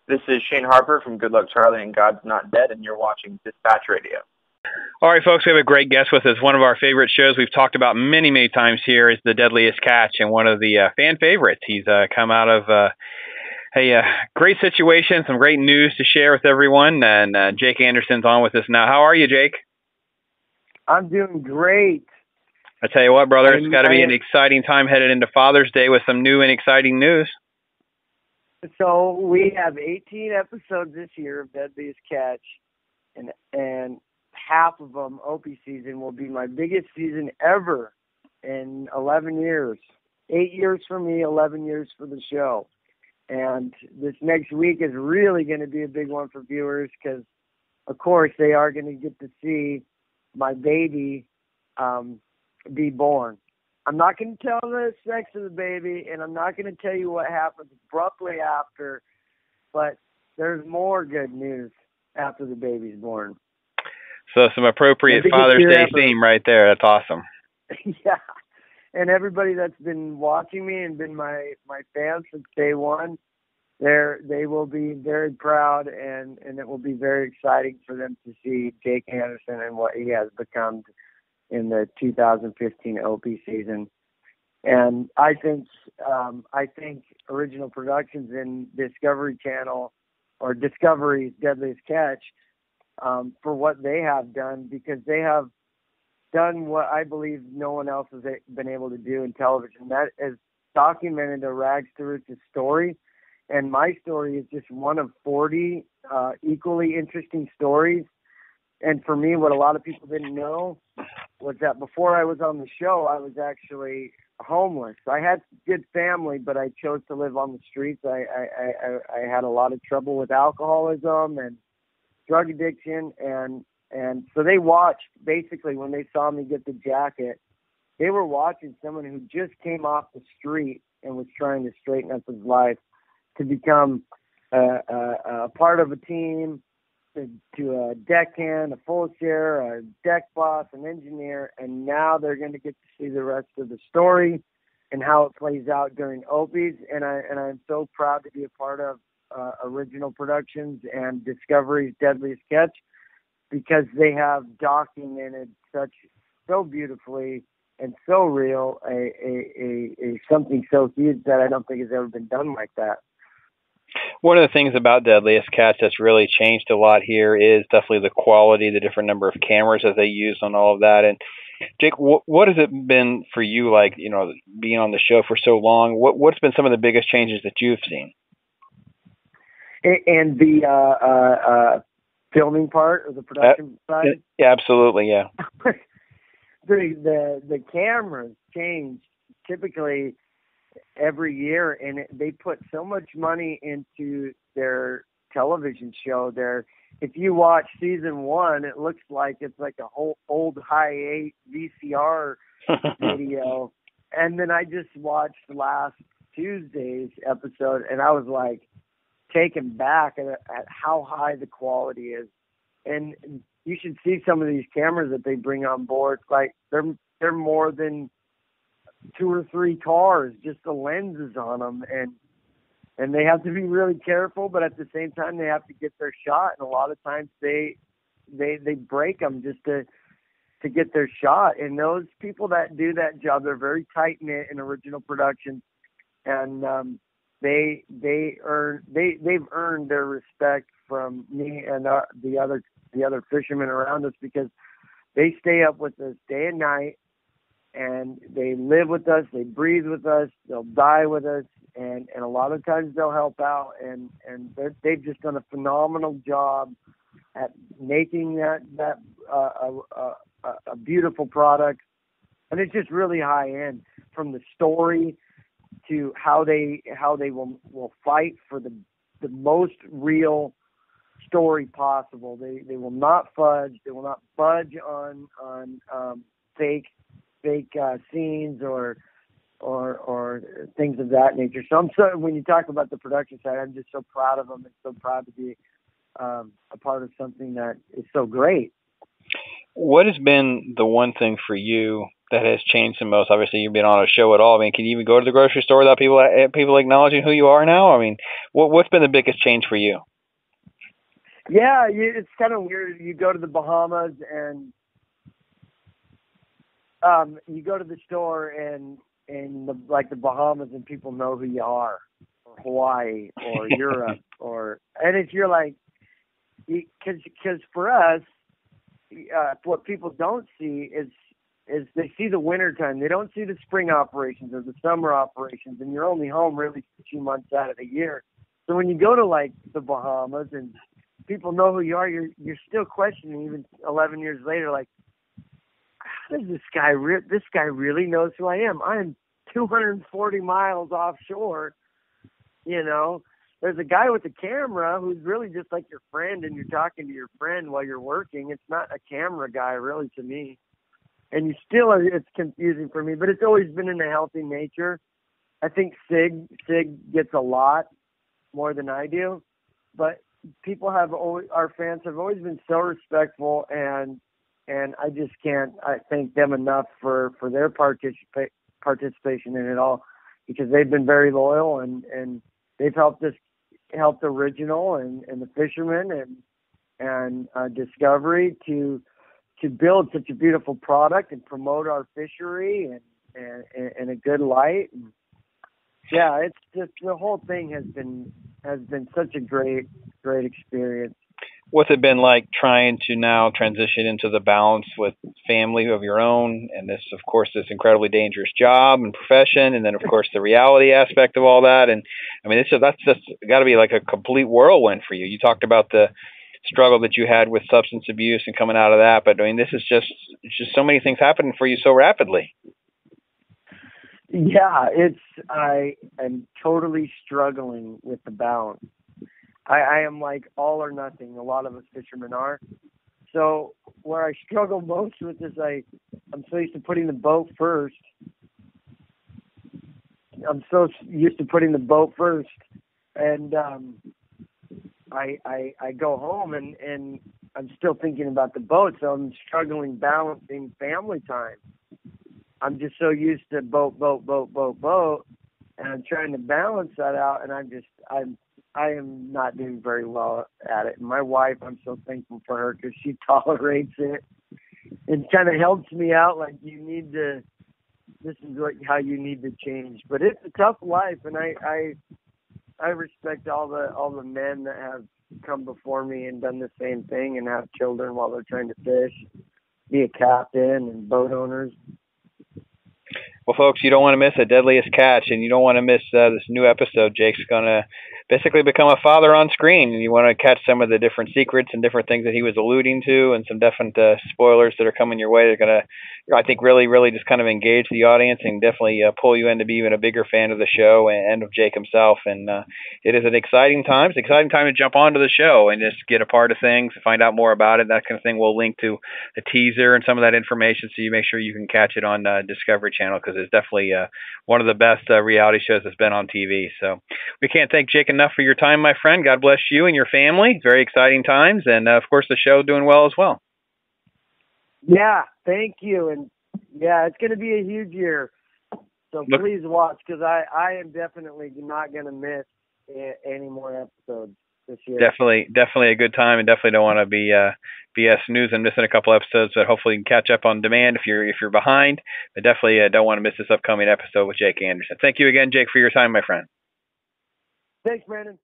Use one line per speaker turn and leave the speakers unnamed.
This is Shane Harper from Good Luck Charlie and God's Not Dead, and you're watching Dispatch Radio.
All right, folks, we have a great guest with us. One of our favorite shows we've talked about many, many times here is the Deadliest Catch, and one of the fan favorites. He's come out of a great situation, some great news to share with everyone, and Jake Anderson's on with us now. How are you, Jake?
I'm doing great.
I tell you what, brother, it's got to be an exciting time headed into Father's Day with some new and exciting news.
So we have 18 episodes this year of Deadliest Catch, and half of them, Opie season, will be my biggest season ever in 11 years. 8 years for me, 11 years for the show. And this next week is really going to be a big one for viewers because, of course, they are going to get to see my baby be born. I'm not going to tell the sex of the baby, and I'm not going to tell you what happens abruptly after, but there's more good news after the baby's born.
So some appropriate Father's Day theme right there. That's awesome.
Yeah. And everybody that's been watching me and been my fans since day one, they will be very proud, and it will be very exciting for them to see Jake Anderson and what he has become in the 2015 Opie season. And I think Original Productions and Discovery Channel, or Discovery's Deadliest Catch, for what they have done, because they have done what I believe no one else has been able to do in television. That is documented a rags to riches story. And my story is just one of 40 equally interesting stories. And for me, what a lot of people didn't know was that before I was on the show, I was actually homeless. I had good family, but I chose to live on the streets. I had a lot of trouble with alcoholism and drug addiction, and so they watched, basically, when they saw me get the jacket, they were watching someone who just came off the street and was trying to straighten up his life to become a part of a team, to a deckhand, a full share, a deck boss, an engineer, and now they're going to get to see the rest of the story and how it plays out during Opie's. And I'm so proud to be a part of Original Productions and Discovery's Deadliest Catch, because they have documented so beautifully and so real a something so huge that I don't think has ever been done like that.
One of the things about Deadliest Catch that's really changed a lot here is definitely the quality, the different number of cameras that they use on all of that. And Jake, what has it been for you, like, you know, being on the show for so long? What's been some of the biggest changes that you've seen?
And the filming part, or the production side?
Yeah, absolutely, yeah.
the cameras change typically every year, and they put so much money into their television show. If you watch season 1, it looks like it's like a whole old high 8 VCR video. And then I just watched last Tuesday's episode, and I was like taken back at how high the quality is. And you should see some of these cameras that they bring on board. Like they're more than 2 or 3 cars, just the lenses on them, and they have to be really careful, but at the same time they have to get their shot, and a lot of times they break them just to get their shot. And those people that do that job, they're very tight knit in Original Productions, and they've earned their respect from me and the other fishermen around us, because they stay up with us day and night, and they live with us, they breathe with us, they'll die with us, and a lot of times they'll help out, and they've just done a phenomenal job at making that a beautiful product. And it's just really high end, from the story to how they will fight for the most real story possible. They will not fudge. They will not budge on fake scenes or things of that nature. So when you talk about the production side, I'm just so proud of them and so proud to be a part of something that is so great.
What has been the one thing for you that has changed the most? Obviously, you've been on a show at all. I mean, can you even go to the grocery store without people acknowledging who you are now? I mean, what's been the biggest change for you?
Yeah, it's kind of weird. You go to the Bahamas and you go to the store and the Bahamas and people know who you are, or Hawaii or Europe, and if you're like, because for us, what people don't see is they see the winter time. They don't see the spring operations or the summer operations, and you're only home really 2 months out of the year. So when you go to like the Bahamas and people know who you are, you're still questioning even 11 years later, like, how does this guy really knows who I am? I am 240 miles offshore. You know, there's a guy with a camera who's really just like your friend, and you're talking to your friend while you're working. It's not a camera guy really to me. And it's confusing for me, but it's always been in a healthy nature. I think Sig gets a lot more than I do, but our fans have always been so respectful, and I just can't thank them enough for their participation in it all, because they've been very loyal and they've helped Original and the fishermen and Discovery to build such a beautiful product and promote our fishery in a good light. And yeah, it's just, the whole thing has been such a great experience.
What's it been like trying to now transition into the balance with family of your own, and this, of course, this incredibly dangerous job and profession, and then, of course, the reality aspect of all that? And I mean, that's just got to be like a complete whirlwind for you. You talked about the struggle that you had with substance abuse and coming out of that, but I mean, it's just so many things happening for you so rapidly.
Yeah, I am totally struggling with the balance. I am like all or nothing. A lot of us fishermen are. So where I struggle most with is I'm so used to putting the boat first. And I go home and I'm still thinking about the boat, so I'm struggling balancing family time. I'm just so used to boat, and I'm trying to balance that out, and I am not doing very well at it. And my wife, I'm so thankful for her, because she tolerates it and kind of helps me out. Like, this is how you need to change. But it's a tough life, and I respect all the men that have come before me and done the same thing and have children while they're trying to fish, be a captain and boat owners.
Well, folks, you don't want to miss a Deadliest Catch, and you don't want to miss this new episode. Jake's going to basically become a father on screen, and you want to catch some of the different secrets and different things that he was alluding to, and some different spoilers that are coming your way. They're going to, I think, really, really just kind of engage the audience and definitely pull you in to be even a bigger fan of the show and of Jake himself. And it is an exciting time. It's an exciting time to jump onto the show and just get a part of things, find out more about it, that kind of thing. We'll link to the teaser and some of that information, so you make sure you can catch it on Discovery Channel, because it's definitely one of the best reality shows that's been on TV. So we can't thank Jake enough for your time, my friend. God bless you and your family. Very exciting times, and of course the show doing well as well.
Yeah, thank you. And yeah, it's going to be a huge year, so please watch, because I am definitely not going to miss any more episodes this year. Definitely
a good time, and definitely don't want to be snoozing, missing a couple episodes. But hopefully you can catch up on demand if you're behind. But definitely don't want to miss this upcoming episode with Jake Anderson. Thank you again, Jake, for your time, my friend.
Thanks, Brandon.